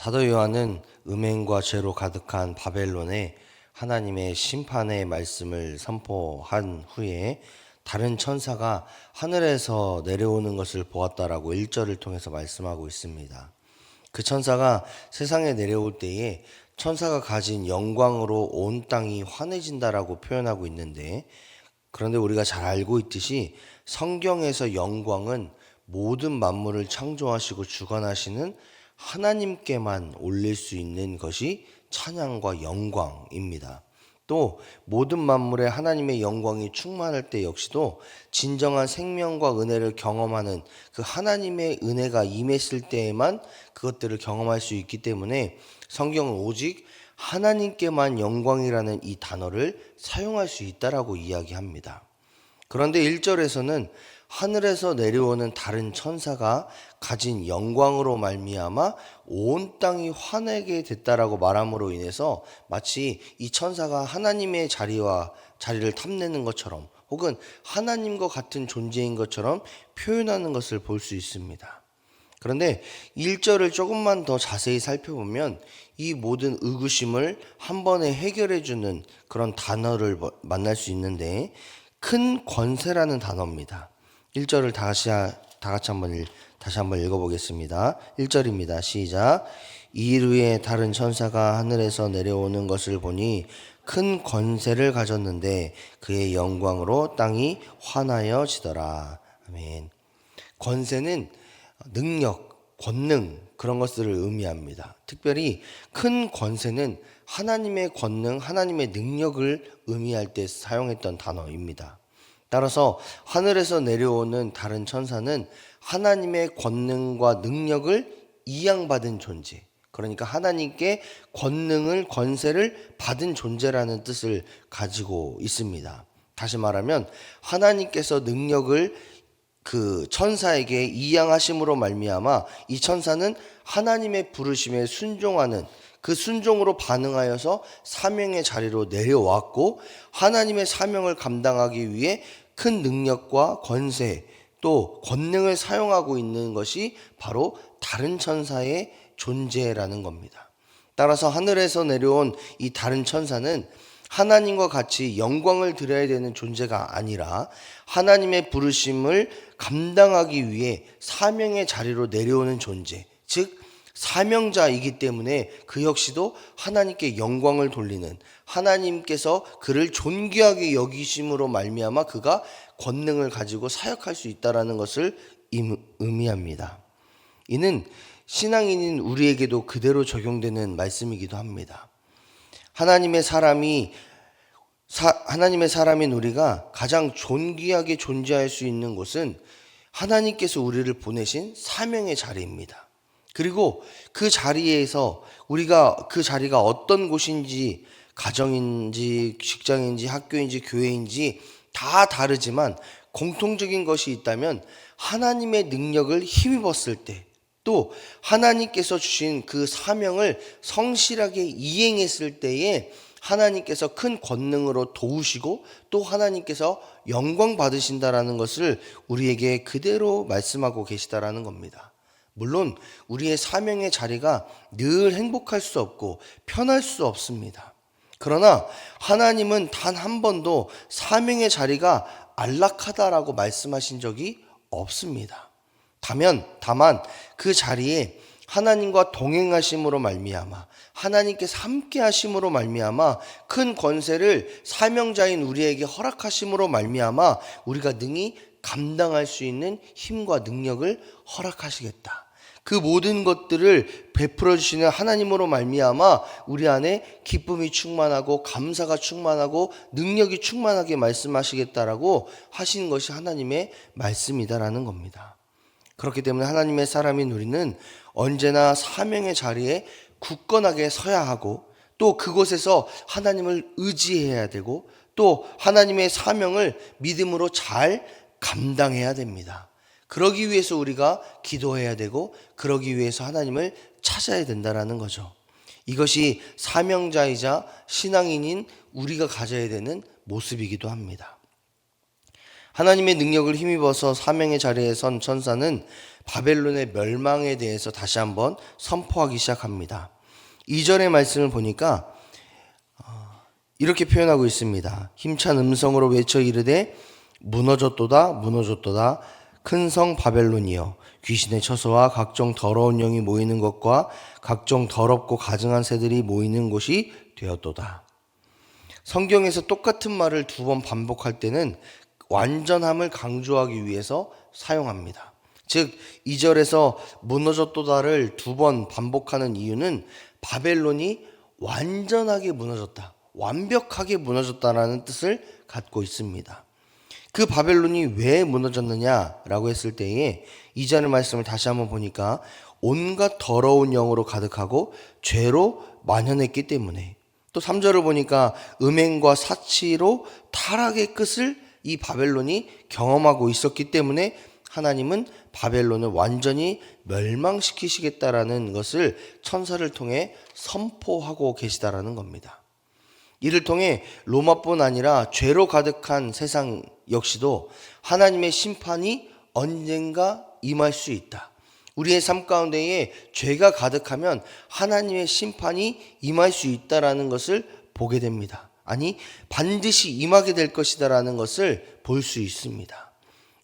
사도 요한은 음행과 죄로 가득한 바벨론에 하나님의 심판의 말씀을 선포한 후에 다른 천사가 하늘에서 내려오는 것을 보았다라고 1절을 통해서 말씀하고 있습니다. 그 천사가 세상에 내려올 때에 천사가 가진 영광으로 온 땅이 환해진다라고 표현하고 있는데, 그런데 우리가 잘 알고 있듯이 성경에서 영광은 모든 만물을 창조하시고 주관하시는 하나님께만 올릴 수 있는 것이 찬양과 영광입니다. 또 모든 만물에 하나님의 영광이 충만할 때 역시도 진정한 생명과 은혜를 경험하는 그 하나님의 은혜가 임했을 때에만 그것들을 경험할 수 있기 때문에 성경은 오직 하나님께만 영광이라는 이 단어를 사용할 수 있다라고 이야기합니다. 그런데 1절에서는 하늘에서 내려오는 다른 천사가 가진 영광으로 말미암아 온 땅이 환하게 됐다라고 말함으로 인해서 마치 이 천사가 하나님의 자리를 탐내는 것처럼, 혹은 하나님과 같은 존재인 것처럼 표현하는 것을 볼 수 있습니다. 그런데 1절을 조금만 더 자세히 살펴보면 이 모든 의구심을 한 번에 해결해 주는 그런 단어를 만날 수 있는데, 큰 권세라는 단어입니다. 1절을 다시 한번 읽어보겠습니다. 1절입니다. 시작. 이일 후에 다른 천사가 하늘에서 내려오는 것을 보니 큰 권세를 가졌는데 그의 영광으로 땅이 환하여지더라. 아멘. 권세는 능력, 권능, 그런 것들을 의미합니다. 특별히 큰 권세는 하나님의 권능, 하나님의 능력을 의미할 때 사용했던 단어입니다. 따라서 하늘에서 내려오는 다른 천사는 하나님의 권능과 능력을 이양받은 존재, 그러니까 하나님께 권능을, 권세를 받은 존재라는 뜻을 가지고 있습니다. 다시 말하면 하나님께서 능력을 그 천사에게 이양하심으로 말미암아 이 천사는 하나님의 부르심에 순종하는, 그 순종으로 반응하여서 사명의 자리로 내려왔고, 하나님의 사명을 감당하기 위해 큰 능력과 권세, 또 권능을 사용하고 있는 것이 바로 다른 천사의 존재라는 겁니다. 따라서 하늘에서 내려온 이 다른 천사는 하나님과 같이 영광을 드려야 되는 존재가 아니라 하나님의 부르심을 감당하기 위해 사명의 자리로 내려오는 존재, 즉 사명자이기 때문에 그 역시도 하나님께 영광을 돌리는, 하나님께서 그를 존귀하게 여기심으로 말미암아 그가 권능을 가지고 사역할 수 있다라는 것을 의미합니다. 이는 신앙인인 우리에게도 그대로 적용되는 말씀이기도 합니다. 하나님의 사람인 우리가 가장 존귀하게 존재할 수 있는 곳은 하나님께서 우리를 보내신 사명의 자리입니다. 그리고 그 자리에서 우리가 그 자리가 어떤 곳인지, 가정인지 직장인지 학교인지 교회인지 다 다르지만 공통적인 것이 있다면 하나님의 능력을 힘입었을 때, 또 하나님께서 주신 그 사명을 성실하게 이행했을 때에 하나님께서 큰 권능으로 도우시고 또 하나님께서 영광 받으신다라는 것을 우리에게 그대로 말씀하고 계시다라는 겁니다. 물론 우리의 사명의 자리가 늘 행복할 수 없고 편할 수 없습니다. 그러나 하나님은 단 한 번도 사명의 자리가 안락하다라고 말씀하신 적이 없습니다. 다만 그 자리에 하나님과 동행하심으로 말미암아, 하나님께서 함께 하심으로 말미암아 큰 권세를 사명자인 우리에게 허락하심으로 말미암아 우리가 능히 감당할 수 있는 힘과 능력을 허락하시겠다. 그 모든 것들을 베풀어 주시는 하나님으로 말미암아 우리 안에 기쁨이 충만하고 감사가 충만하고 능력이 충만하게 말씀하시겠다라고 하신 것이 하나님의 말씀이다라는 겁니다. 그렇기 때문에 하나님의 사람인 우리는 언제나 사명의 자리에 굳건하게 서야 하고, 또 그곳에서 하나님을 의지해야 되고, 또 하나님의 사명을 믿음으로 잘 감당해야 됩니다. 그러기 위해서 우리가 기도해야 되고, 그러기 위해서 하나님을 찾아야 된다는 거죠. 이것이 사명자이자 신앙인인 우리가 가져야 되는 모습이기도 합니다. 하나님의 능력을 힘입어서 사명의 자리에 선 천사는 바벨론의 멸망에 대해서 다시 한번 선포하기 시작합니다. 2절의 말씀을 보니까 이렇게 표현하고 있습니다. 힘찬 음성으로 외쳐 이르되 무너졌도다 무너졌도다 큰 성 바벨론이여 귀신의 처소와 각종 더러운 영이 모이는 것과 각종 더럽고 가증한 새들이 모이는 곳이 되었도다. 성경에서 똑같은 말을 두 번 반복할 때는 완전함을 강조하기 위해서 사용합니다. 즉 2절에서 무너졌도다를 두 번 반복하는 이유는 바벨론이 완전하게 무너졌다, 완벽하게 무너졌다라는 뜻을 갖고 있습니다. 그 바벨론이 왜 무너졌느냐라고 했을 때에 2절의 말씀을 다시 한번 보니까 온갖 더러운 영으로 가득하고 죄로 만연했기 때문에, 또 3절을 보니까 음행과 사치로 타락의 끝을 이 바벨론이 경험하고 있었기 때문에 하나님은 바벨론을 완전히 멸망시키시겠다라는 것을 천사를 통해 선포하고 계시다라는 겁니다. 이를 통해 로마뿐 아니라 죄로 가득한 세상 역시도 하나님의 심판이 언젠가 임할 수 있다. 우리의 삶 가운데에 죄가 가득하면 하나님의 심판이 임할 수 있다라는 것을 보게 됩니다. 아니, 반드시 임하게 될 것이다라는 것을 볼 수 있습니다.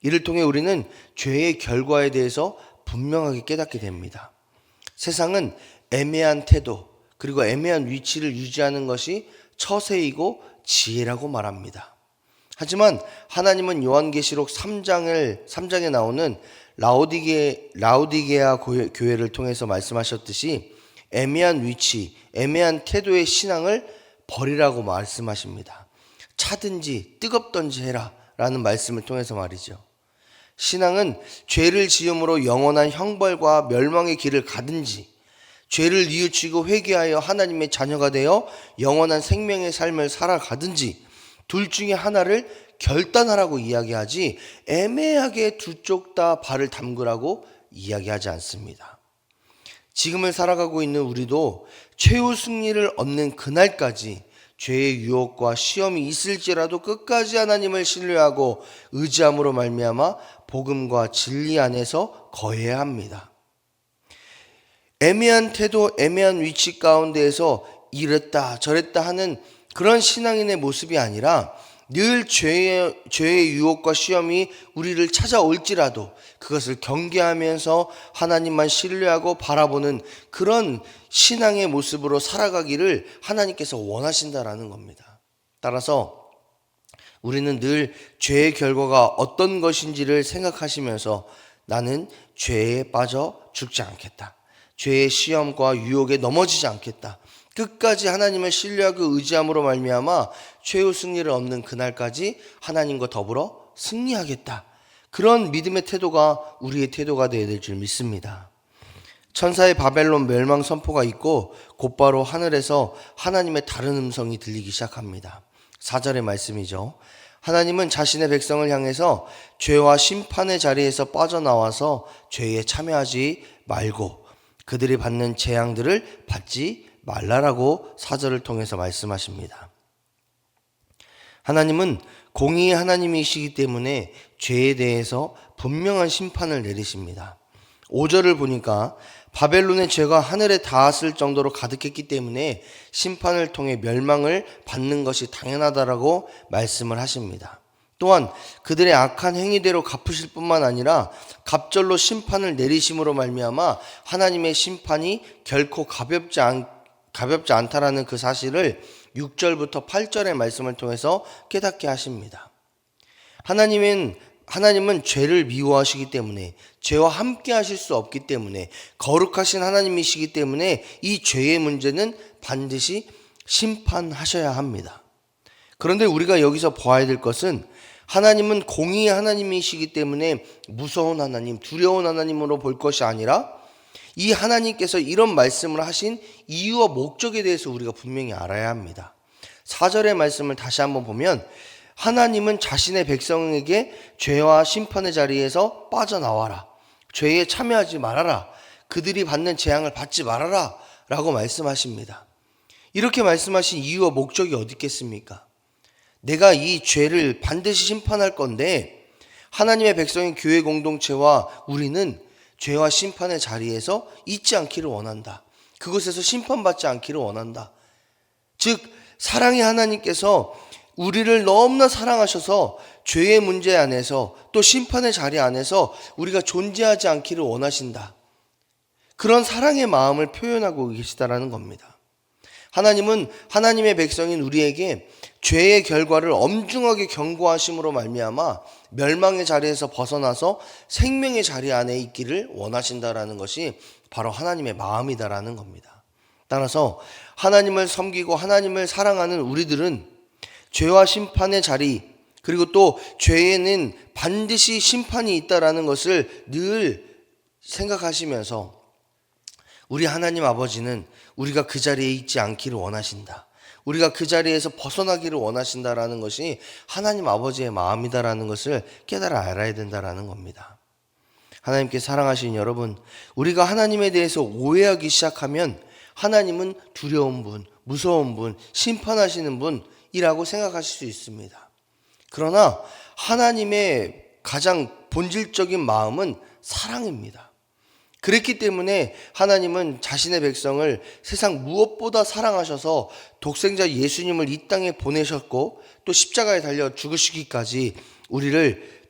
이를 통해 우리는 죄의 결과에 대해서 분명하게 깨닫게 됩니다. 세상은 애매한 태도 그리고 애매한 위치를 유지하는 것이 처세이고 지혜라고 말합니다. 하지만 하나님은 요한계시록 3장에 나오는 라오디게아 교회를 통해서 말씀하셨듯이 애매한 위치, 애매한 태도의 신앙을 버리라고 말씀하십니다. 차든지 뜨겁든지 해라 라는 말씀을 통해서 말이죠. 신앙은 죄를 지음으로 영원한 형벌과 멸망의 길을 가든지, 죄를 뉘우치고 회개하여 하나님의 자녀가 되어 영원한 생명의 삶을 살아가든지 둘 중에 하나를 결단하라고 이야기하지 애매하게 두 쪽 다 발을 담그라고 이야기하지 않습니다. 지금을 살아가고 있는 우리도 최후 승리를 얻는 그날까지 죄의 유혹과 시험이 있을지라도 끝까지 하나님을 신뢰하고 의지함으로 말미암아 복음과 진리 안에서 거해야 합니다. 애매한 태도, 애매한 위치 가운데에서 이랬다 저랬다 하는 그런 신앙인의 모습이 아니라 늘 죄의 유혹과 시험이 우리를 찾아올지라도 그것을 경계하면서 하나님만 신뢰하고 바라보는 그런 신앙의 모습으로 살아가기를 하나님께서 원하신다라는 겁니다. 따라서 우리는 늘 죄의 결과가 어떤 것인지를 생각하시면서 나는 죄에 빠져 죽지 않겠다. 죄의 시험과 유혹에 넘어지지 않겠다. 끝까지 하나님을 신뢰하고 의지함으로 말미암아 최후 승리를 얻는 그날까지 하나님과 더불어 승리하겠다. 그런 믿음의 태도가 우리의 태도가 되어야 될 줄 믿습니다. 천사의 바벨론 멸망 선포가 있고 곧바로 하늘에서 하나님의 다른 음성이 들리기 시작합니다. 4절의 말씀이죠. 하나님은 자신의 백성을 향해서 죄와 심판의 자리에서 빠져나와서 죄에 참여하지 말고 그들이 받는 재앙들을 받지 말라라고 4절을 통해서 말씀하십니다. 하나님은 공의의 하나님이시기 때문에 죄에 대해서 분명한 심판을 내리십니다. 5절을 보니까 바벨론의 죄가 하늘에 닿았을 정도로 가득했기 때문에 심판을 통해 멸망을 받는 것이 당연하다라고 말씀을 하십니다. 또한 그들의 악한 행위대로 갚으실 뿐만 아니라 갑절로 심판을 내리심으로 말미암아 하나님의 심판이 결코 가볍지 않다라는 그 사실을 6절부터 8절의 말씀을 통해서 깨닫게 하십니다. 하나님은 죄를 미워하시기 때문에 죄와 함께 하실 수 없기 때문에 거룩하신 하나님이시기 때문에 이 죄의 문제는 반드시 심판하셔야 합니다. 그런데 우리가 여기서 보아야 될 것은 하나님은 공의의 하나님이시기 때문에 무서운 하나님, 두려운 하나님으로 볼 것이 아니라 이 하나님께서 이런 말씀을 하신 이유와 목적에 대해서 우리가 분명히 알아야 합니다. 4절의 말씀을 다시 한번 보면 하나님은 자신의 백성에게 죄와 심판의 자리에서 빠져나와라, 죄에 참여하지 말아라, 그들이 받는 재앙을 받지 말아라 라고 말씀하십니다. 이렇게 말씀하신 이유와 목적이 어디 있겠습니까? 내가 이 죄를 반드시 심판할 건데 하나님의 백성인 교회 공동체와 우리는 죄와 심판의 자리에서 있지 않기를 원한다. 그곳에서 심판받지 않기를 원한다. 즉 사랑의 하나님께서 우리를 너무나 사랑하셔서 죄의 문제 안에서 또 심판의 자리 안에서 우리가 존재하지 않기를 원하신다. 그런 사랑의 마음을 표현하고 계시다라는 겁니다. 하나님은 하나님의 백성인 우리에게 죄의 결과를 엄중하게 경고하심으로 말미암아 멸망의 자리에서 벗어나서 생명의 자리 안에 있기를 원하신다라는 것이 바로 하나님의 마음이다라는 겁니다. 따라서 하나님을 섬기고 하나님을 사랑하는 우리들은 죄와 심판의 자리, 그리고 또 죄에는 반드시 심판이 있다라는 것을 늘 생각하시면서 우리 하나님 아버지는 우리가 그 자리에 있지 않기를 원하신다. 우리가 그 자리에서 벗어나기를 원하신다라는 것이 하나님 아버지의 마음이다라는 것을 깨달아 알아야 된다라는 겁니다. 하나님께 사랑하신 여러분, 우리가 하나님에 대해서 오해하기 시작하면 하나님은 두려운 분, 무서운 분, 심판하시는 분이라고 생각하실 수 있습니다. 그러나 하나님의 가장 본질적인 마음은 사랑입니다. 그랬기 때문에 하나님은 자신의 백성을 세상 무엇보다 사랑하셔서 독생자 예수님을 이 땅에 보내셨고 또 십자가에 달려 죽으시기까지 우리를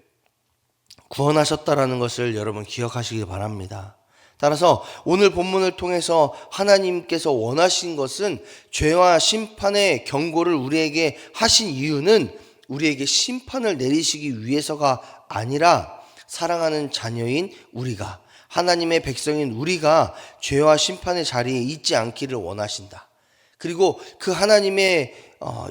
구원하셨다라는 것을 여러분 기억하시기 바랍니다. 따라서 오늘 본문을 통해서 하나님께서 원하신 것은 죄와 심판의 경고를 우리에게 하신 이유는 우리에게 심판을 내리시기 위해서가 아니라 사랑하는 자녀인 우리가, 하나님의 백성인 우리가 죄와 심판의 자리에 있지 않기를 원하신다. 그리고 그 하나님의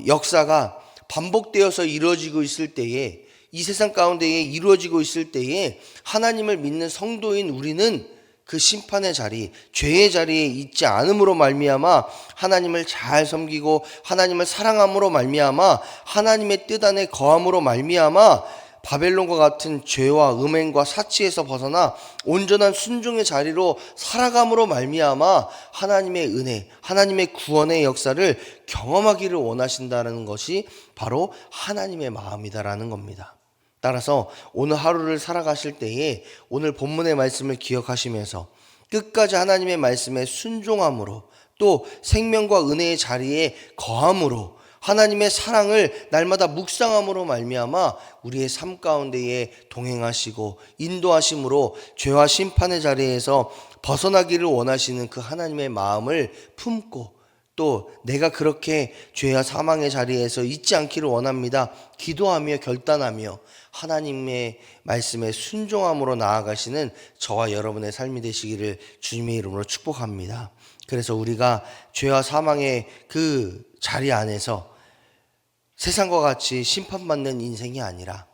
역사가 반복되어서 이루어지고 있을 때에, 이 세상 가운데에 이루어지고 있을 때에 하나님을 믿는 성도인 우리는 그 심판의 자리, 죄의 자리에 있지 않음으로 말미암아 하나님을 잘 섬기고 하나님을 사랑함으로 말미암아 하나님의 뜻 안에 거함으로 말미암아 바벨론과 같은 죄와 음행과 사치에서 벗어나 온전한 순종의 자리로 살아감으로 말미암아 하나님의 은혜, 하나님의 구원의 역사를 경험하기를 원하신다는 것이 바로 하나님의 마음이다라는 겁니다. 따라서 오늘 하루를 살아가실 때에 오늘 본문의 말씀을 기억하시면서 끝까지 하나님의 말씀에 순종함으로 또 생명과 은혜의 자리에 거함으로 하나님의 사랑을 날마다 묵상함으로 말미암아 우리의 삶 가운데에 동행하시고 인도하심으로 죄와 심판의 자리에서 벗어나기를 원하시는 그 하나님의 마음을 품고 또 내가 그렇게 죄와 사망의 자리에서 있지 않기를 원합니다. 기도하며 결단하며 하나님의 말씀에 순종함으로 나아가시는 저와 여러분의 삶이 되시기를 주님의 이름으로 축복합니다. 그래서 우리가 죄와 사망의 그 자리 안에서 세상과 같이 심판받는 인생이 아니라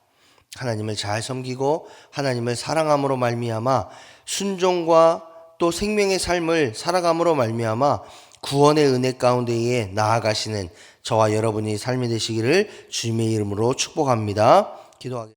하나님을 잘 섬기고 하나님을 사랑함으로 말미암아 순종과 또 생명의 삶을 살아감으로 말미암아 구원의 은혜 가운데에 나아가시는 저와 여러분이 삶이 되시기를 주님의 이름으로 축복합니다. 기도하겠습니다.